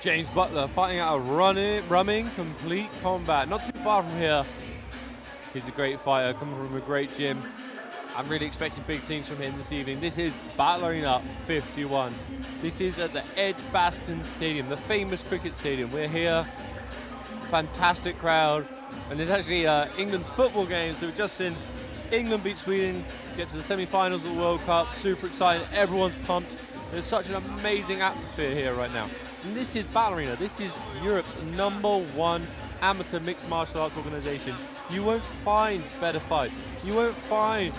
James Butler fighting out a rumming complete combat. Not too far from here. He's a great fighter, coming from a great gym. I'm really expecting big things from him this evening. This is Battle Arena 51. This is at the Edgbaston Stadium, the famous cricket stadium. We're here, fantastic crowd, and there's actually England's football game, so we've just seen England beat Sweden, get to the semi-finals of the World Cup. Super exciting, everyone's pumped. There's such an amazing atmosphere here right now. And this is Battle Arena. This is Europe's #1 amateur mixed martial arts organization. You won't find better fights. You won't find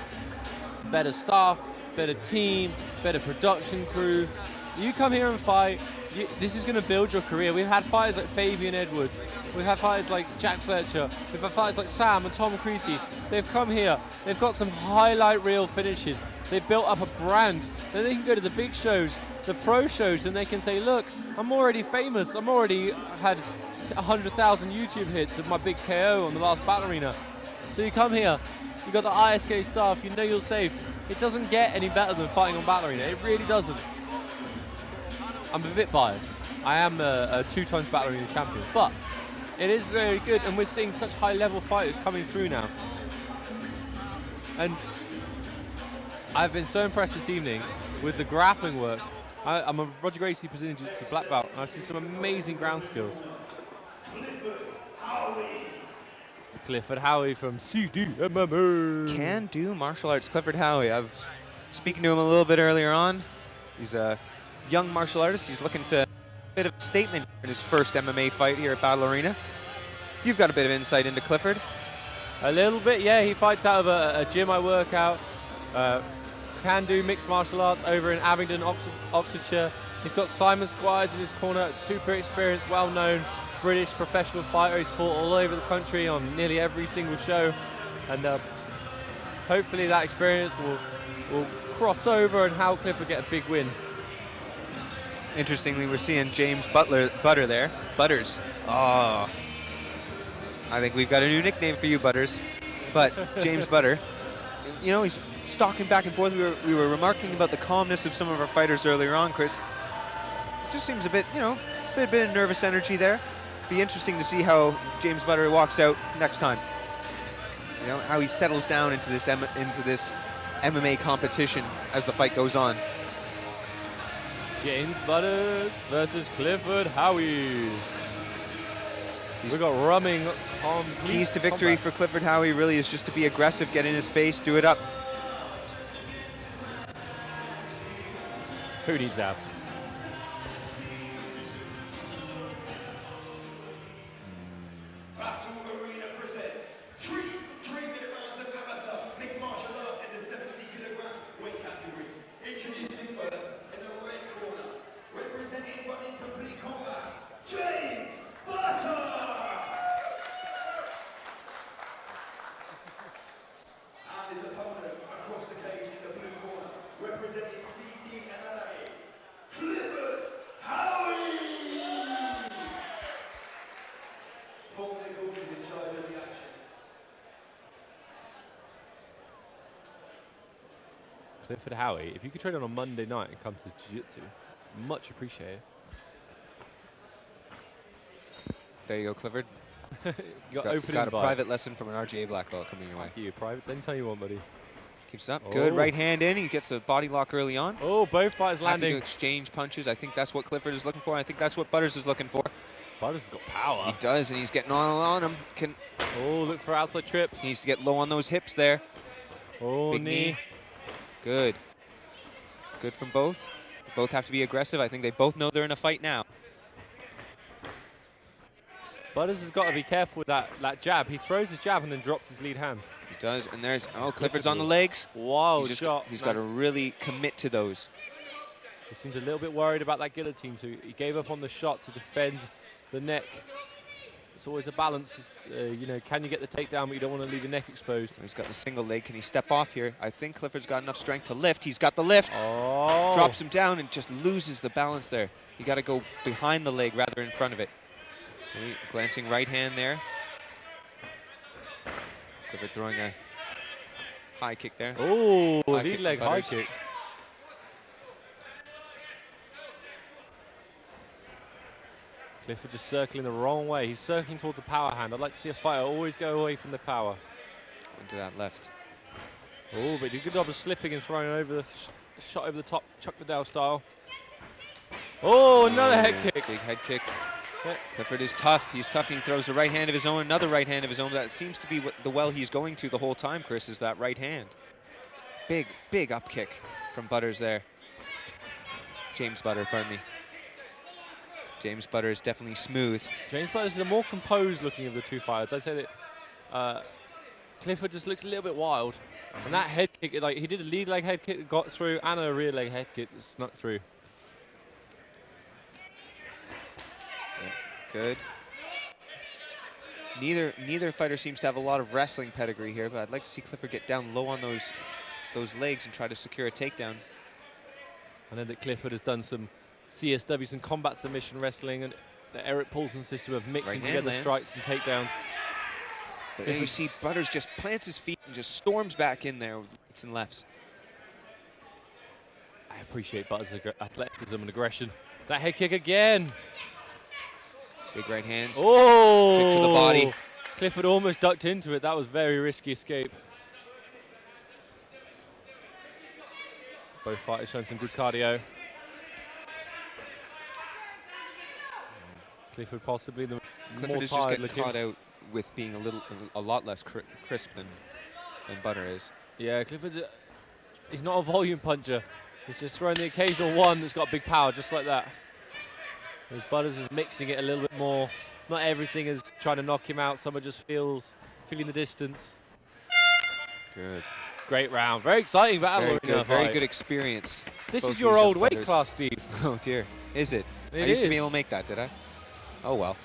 better staff, better team, better production crew. You come here and fight, this is going to build your career. We've had fighters like Fabian Edwards. We've had fighters like Jack Fletcher. We've had fighters like Sam and Tom Creasy. They've come here. They've got some highlight reel finishes. They've built up a brand. Then they can go to the big shows, the pro shows, and they can say, look, I'm already famous. I'm already had 100,000 YouTube hits of my big KO on the last Battle Arena. So you come here, you got the ISK staff, you know you're safe. It doesn't get any better than fighting on Battle Arena. It really doesn't. I'm a bit biased. I am a 2 times Battle Arena champion, but it is very good, and we're seeing such high-level fighters coming through now. And I've been so impressed this evening with the grappling work. I'm a Roger Gracie Brazilian Jiu-Jitsu black belt, and I've seen some amazing ground skills. Clifford Howie from CDMMA. Can do martial arts. Clifford Howie. I was speaking to him a little bit earlier on. He's a young martial artist. He's looking to a bit of a statement in his first MMA fight here at Battle Arena. You've got a bit of insight into Clifford. A little bit, yeah. He fights out of a gym I work out. Can do mixed martial arts over in Abingdon, Oxfordshire. He's got Simon Squires in his corner, super experienced, well-known British professional fighter. He's fought all over the country on nearly every single show, and hopefully that experience will cross over and help Clifford get a big win. Interestingly, we're seeing James Butter there. Butters. Oh, I think we've got a new nickname for you, Butters. But James Butter, you know, he's stalking back and forth. We were remarking about the calmness of some of our fighters earlier on, Chris. Just seems a bit, you know, a bit of nervous energy there. Be interesting to see how James Butter walks out next time. You know, how he settles down into this MMA competition as the fight goes on. James Butters versus Clifford Howie. We've got rumming on. Keys to victory for Clifford Howie really is just to be aggressive, get in his face, do it up. Who needs that? Battle Arena presents 3 3-minute rounds of amateur mixed martial arts in the 70-kilogram weight category. Introducing first in the red corner, representing but in complete combat, James Butter! And his opponent across the cage in the blue corner, representing CDMLA, Clifford Howie! Paul Nichols is in charge of the action. Clifford Howie, if you could train on a Monday night and come to Jiu-Jitsu, much appreciated. There you go, Clifford. You got a private lesson from an RGA black belt coming your way. You private anytime you want, buddy. Keeps it up. Good right hand in. He gets a body lock early on. Oh, both fighters Happy landing. to exchange punches. I think that's what Clifford is looking for. I think that's what Butters is looking for. Butters has got power. He does, and he's getting on him. Oh, look for outside trip. He needs to get low on those hips there. Oh, Big knee. Good. Good from both. Both have to be aggressive. I think they both know they're in a fight now. Butters has got to be careful with that jab. He throws his jab and then drops his lead hand. He does, and there's, oh, Clifford's on the legs. Wild shot. He's got to really commit to those. He seemed a little bit worried about that guillotine, so he gave up on the shot to defend the neck. It's always a balance. You know, can you get the takedown, but you don't want to leave your neck exposed. He's got the single leg. Can he step off here? I think Clifford's got enough strength to lift. He's got the lift. Oh. Drops him down and just loses the balance there. You got to go behind the leg rather in front of it. Glancing right hand there. Clifford throwing a high kick there. Oh, lead leg high kick. Clifford just circling the wrong way. He's circling towards the power hand. I'd like to see a fighter always go away from the power. Into that left. Oh, but he did a good job of slipping and throwing over the shot over the top, Chuck Liddell style. Oh, another head kick. Big head kick. Yeah. Clifford is tough. He's tough. He throws a right hand of his own, another right hand of his own. That seems to be the well he's going to the whole time, Chris, is that right hand. Big, big up kick from Butters there. James Butter, pardon me. James Butter is definitely smooth. James Butters is the more composed looking of the two fighters. I'd say that Clifford just looks a little bit wild. And that head kick, like he did a lead leg head kick that got through and a rear leg head kick that snuck through. Yeah, good. Neither fighter seems to have a lot of wrestling pedigree here, but I'd like to see Clifford get down low on those legs and try to secure a takedown. I know that Clifford has done some CSW, some combat submission wrestling, and the Eric Paulson system of mixing together strikes and takedowns. But then you see Butters just plants his feet and just storms back in there with rights and lefts. I appreciate Butters' athleticism and aggression. That head kick again. Big right hands. Oh! Kick to the body. Clifford almost ducked into it. That was very risky escape. Both fighters showing some good cardio. Clifford possibly the Clifford more is just tired getting looking. caught out with being a lot less crisp than Butter is. Yeah, Clifford's he's not a volume puncher. He's just throwing the occasional one that's got big power, just like that. Whereas Butters is mixing it a little bit more. Not everything is trying to knock him out. Some are just feeling the distance. Good. Great round. Very exciting battle. Very good experience. This is your old weight class, Steve. Oh dear. Is it? I used to be able to make that, did I? Oh well.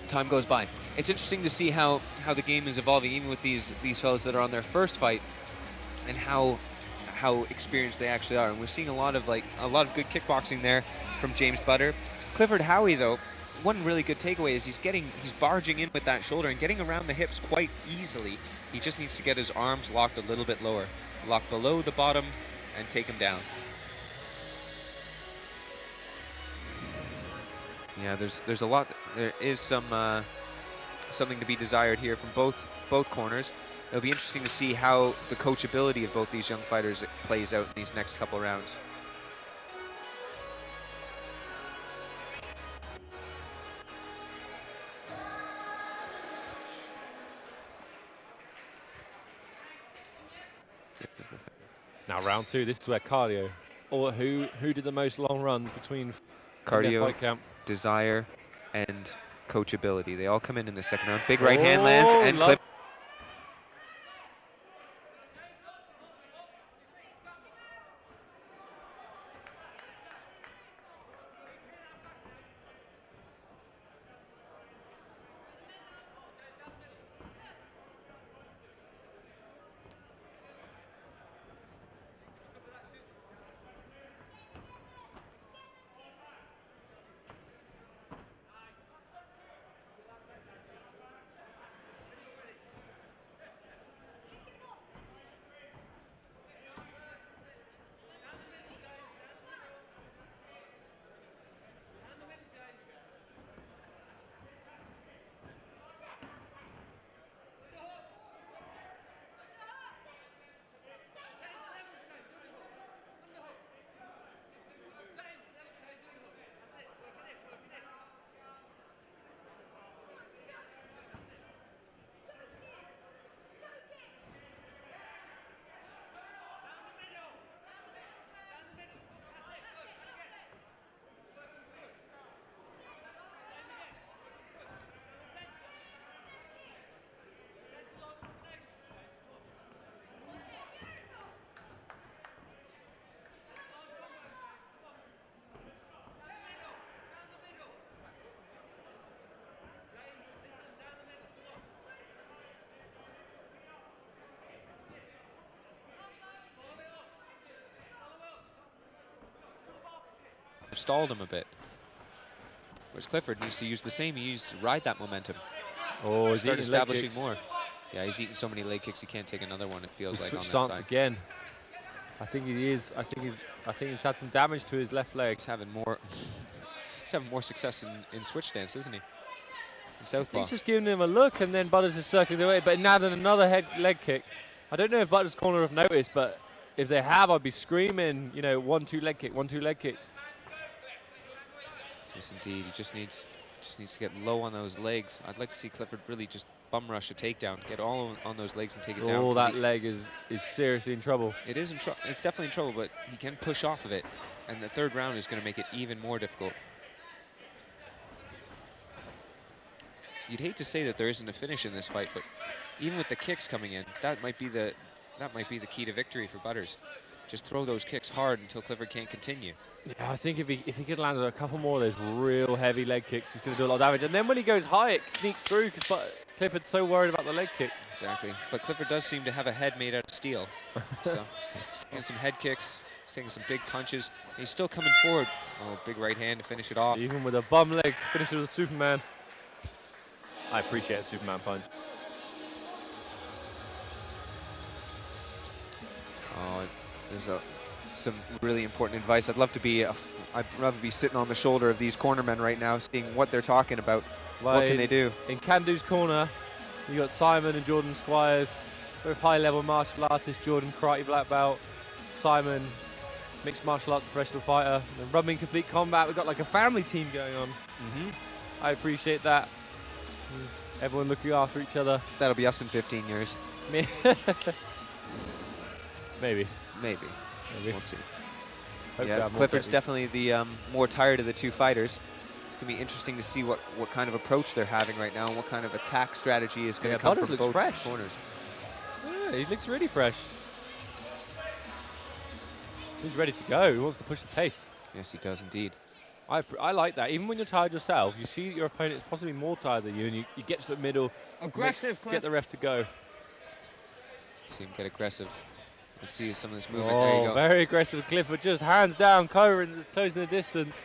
Time goes by. It's interesting to see how the game is evolving, even with these fellas that are on their first fight, and how experienced they actually are. And we're seeing a lot of good kickboxing there from James Butter. Clifford Howie, though, one really good takeaway is he's barging in with that shoulder and getting around the hips quite easily. He just needs to get his arms locked a little bit lower, lock below the bottom, and take him down. Yeah, there's a lot. There is something to be desired here from both corners. It'll be interesting to see how the coachability of both these young fighters plays out in these next couple rounds. Now round two. This is where cardio, or who did the most long runs between cardio, fight camp. desire, and coachability. They all come in the second round. Big right hand lands and clip. Stalled him a bit. Whereas Clifford needs to use the same. He needs to ride that momentum. Oh, he's start establishing more. Yeah, he's eating so many leg kicks he can't take another one. It feels like on that stance side. Again. I think he is. I think he's had some damage to his left leg. He's having more He's having more success in switch stance, isn't he? In southpaw. He's just giving him a look, and then Butters is circling the way. But now then another leg kick. I don't know if Butters' corner have noticed, but if they have, I'd be screaming, you know, 1-2 leg kick, 1-2 leg kick. Yes, indeed. He just needs to get low on those legs. I'd like to see Clifford really just bum rush a takedown, get all on those legs and take it down. Oh, that leg is seriously in trouble. It is in trouble. It's definitely in trouble, but he can push off of it, and the third round is going to make it even more difficult. You'd hate to say that there isn't a finish in this fight, but even with the kicks coming in, that might be the key to victory for Butters. Just throw those kicks hard until Clifford can't continue. Yeah, I think if he could land a couple more of those real heavy leg kicks, he's going to do a lot of damage. And then when he goes high, it sneaks through because Clifford's so worried about the leg kick. Exactly. But Clifford does seem to have a head made out of steel. So he's taking some head kicks, he's taking some big punches. And he's still coming forward. Oh, big right hand to finish it off. Even with a bum leg, finish it with a Superman. I appreciate a Superman punch. Oh, there's some really important advice. I'd rather be sitting on the shoulder of these cornermen right now, seeing what they're talking about. Well, what can they do? In Candu's corner, you got Simon and Jordan Squires, both high-level martial artists. Jordan, karate black belt. Simon, mixed martial arts professional fighter. And Rubbing Complete Combat. We've got like a family team going on. I appreciate that. Everyone looking after each other. That'll be us in 15 years. Maybe. We'll see. Hopefully Yeah, Clifford's definitely the more tired of the two fighters. It's going to be interesting to see what kind of approach they're having right now and what kind of attack strategy is going to come from both corners. Yeah, he looks really fresh. He's ready to go. He wants to push the pace. Yes, he does indeed. I like that. Even when you're tired yourself, you see your opponent is possibly more tired than you, and you get to the middle, aggressive, get the ref to go. See him get aggressive. Let's see some of this movement. Oh, there you go. Very aggressive. Clifford just hands down, covering, closing the distance.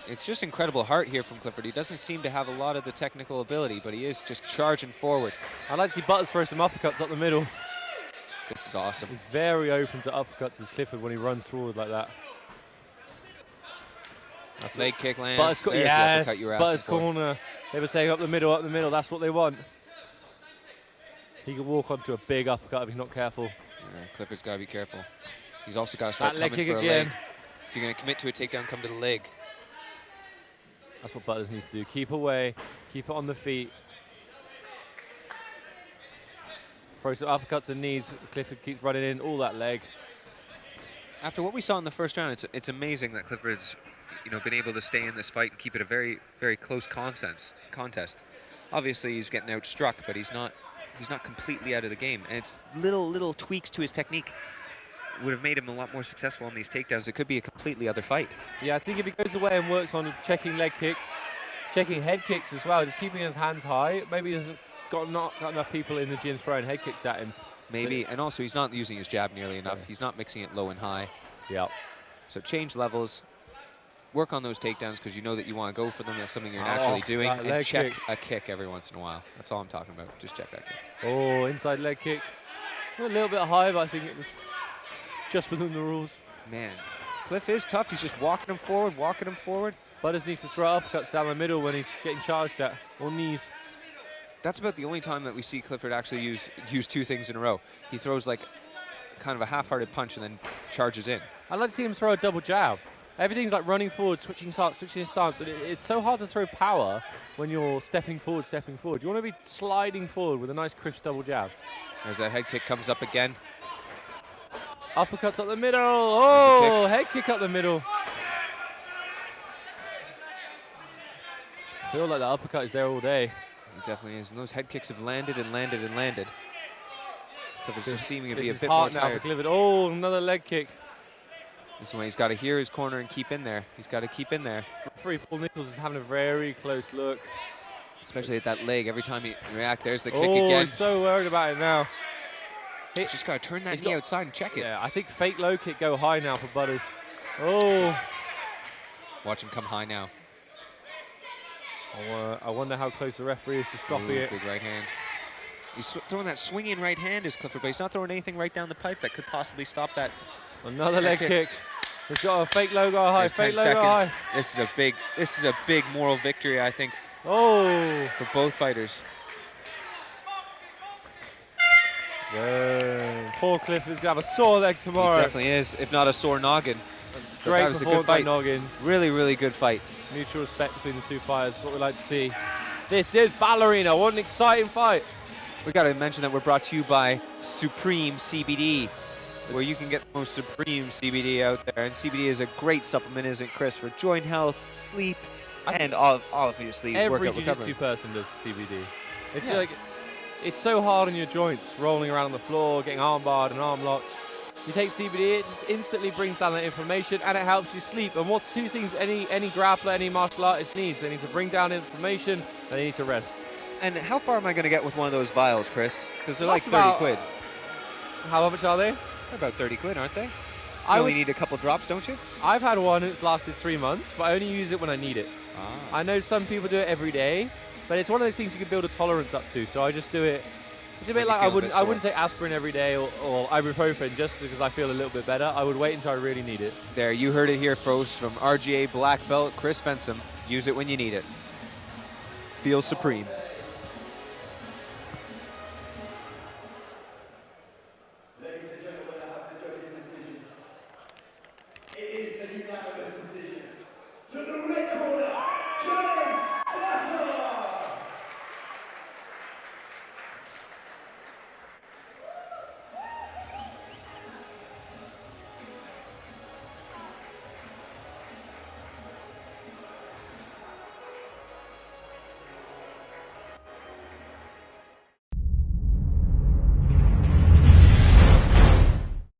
It's just incredible heart here from Clifford. He doesn't seem to have a lot of the technical ability, but he is just charging forward. I'd like to see Butters throw some uppercuts up the middle. This is awesome. He's very open to uppercuts as Clifford when he runs forward like that. That's leg kick lands. Butters corner. They were saying up the middle. That's what they want. He could walk onto a big uppercut if he's not careful. Yeah, Clifford's got to be careful. He's also got to start leg coming kick for again. a leg. If you're going to commit to a takedown, come to the leg. That's what Butters needs to do. Keep away. Keep it on the feet. Throw some uppercuts and knees. Clifford keeps running in all that leg. After what we saw in the first round, it's amazing that Clifford's been able to stay in this fight and keep it a very, very close contest. Obviously, he's getting outstruck, but he's not completely out of the game. And it's little tweaks to his technique would have made him a lot more successful on these takedowns. It could be a completely other fight. Yeah, I think if he goes away and works on checking leg kicks, checking head kicks as well, just keeping his hands high, maybe he hasn't got enough people in the gym throwing head kicks at him. Maybe, and also he's not using his jab nearly enough. He's not mixing it low and high. Yeah. So change levels. Work on those takedowns because you know that you want to go for them. That's something you're naturally doing. And check a kick every once in a while. That's all I'm talking about. Just check that kick. Oh, inside leg kick. A little bit high, but I think it was just within the rules. Man, Cliff is tough. He's just walking him forward. Butters needs to throw uppercuts down the middle when he's getting charged at, or knees. That's about the only time that we see Clifford actually use two things in a row. He throws like kind of a half-hearted punch and then charges in. I'd like to see him throw a double jab. Everything's like running forward, switching his stance. And it's so hard to throw power when you're stepping forward. You want to be sliding forward with a nice crisp double jab. There's that head kick comes up again. Uppercuts up the middle. Oh, head kick up the middle. I feel like the uppercut is there all day. It definitely is. And those head kicks have landed and landed and landed. Clifford's just seeming to be a bit more more tired. tired. For Clifford. Oh, another leg kick. This is when he's got to hear his corner and keep in there. He's got to keep in there. Referee Paul Nichols is having a very close look. Especially at that leg. Every time he reacts, there's the kick Oh, again. he's so worried about it now. He's just got to turn that knee outside and check it. Yeah, I think fake low kick go high now for Butters. Oh. Watch him come high now. I wonder how close the referee is to stopping it. Big right hand. He's throwing that swinging right hand is Clifford, but he's not throwing anything right down the pipe that could possibly stop that. Another leg kick. He's got a fake logo high, There's 10 fake logo seconds. high. This is a big moral victory, I think, Oh. for both fighters. Yeah. Poor Clifford's gonna have a sore leg tomorrow. He definitely is, if not a sore noggin. But Great that was a good performance by fight. Noggin. Really, really good fight. Mutual respect between the two fighters, what we like to see. This is Ballerina. What an exciting fight. We got to mention that we're brought to you by Supreme CBD, where you can get the most supreme CBD out there. And CBD is a great supplement, isn't it, Chris, for joint health, sleep, and obviously Every workout recovery. jiu-jitsu person does CBD. It's Yeah. like, it's so hard on your joints, rolling around on the floor, getting arm barred and arm locked. You take CBD, it just instantly brings down that inflammation and it helps you sleep. And what's two things any grappler, any martial artist needs? They need to bring down inflammation, and they need to rest. And how far am I going to get with one of those vials, Chris? Because they're like Cost 30 about- quid. How much are they? They're about 30 quid, aren't they? You I only would need a s- couple drops, don't you? I've had one and it's lasted 3 months, but I only use it when I need it. Ah. I know some people do it every day, but it's one of those things you can build a tolerance up to. So I just do it. It's a When bit you like feel I a wouldn't bit I sore. wouldn't take aspirin every day or ibuprofen just because I feel a little bit better. I would wait until I really need it. There, you heard it here, folks, from RGA Black Belt Chris Fensom. Use it when you need it. Feel supreme.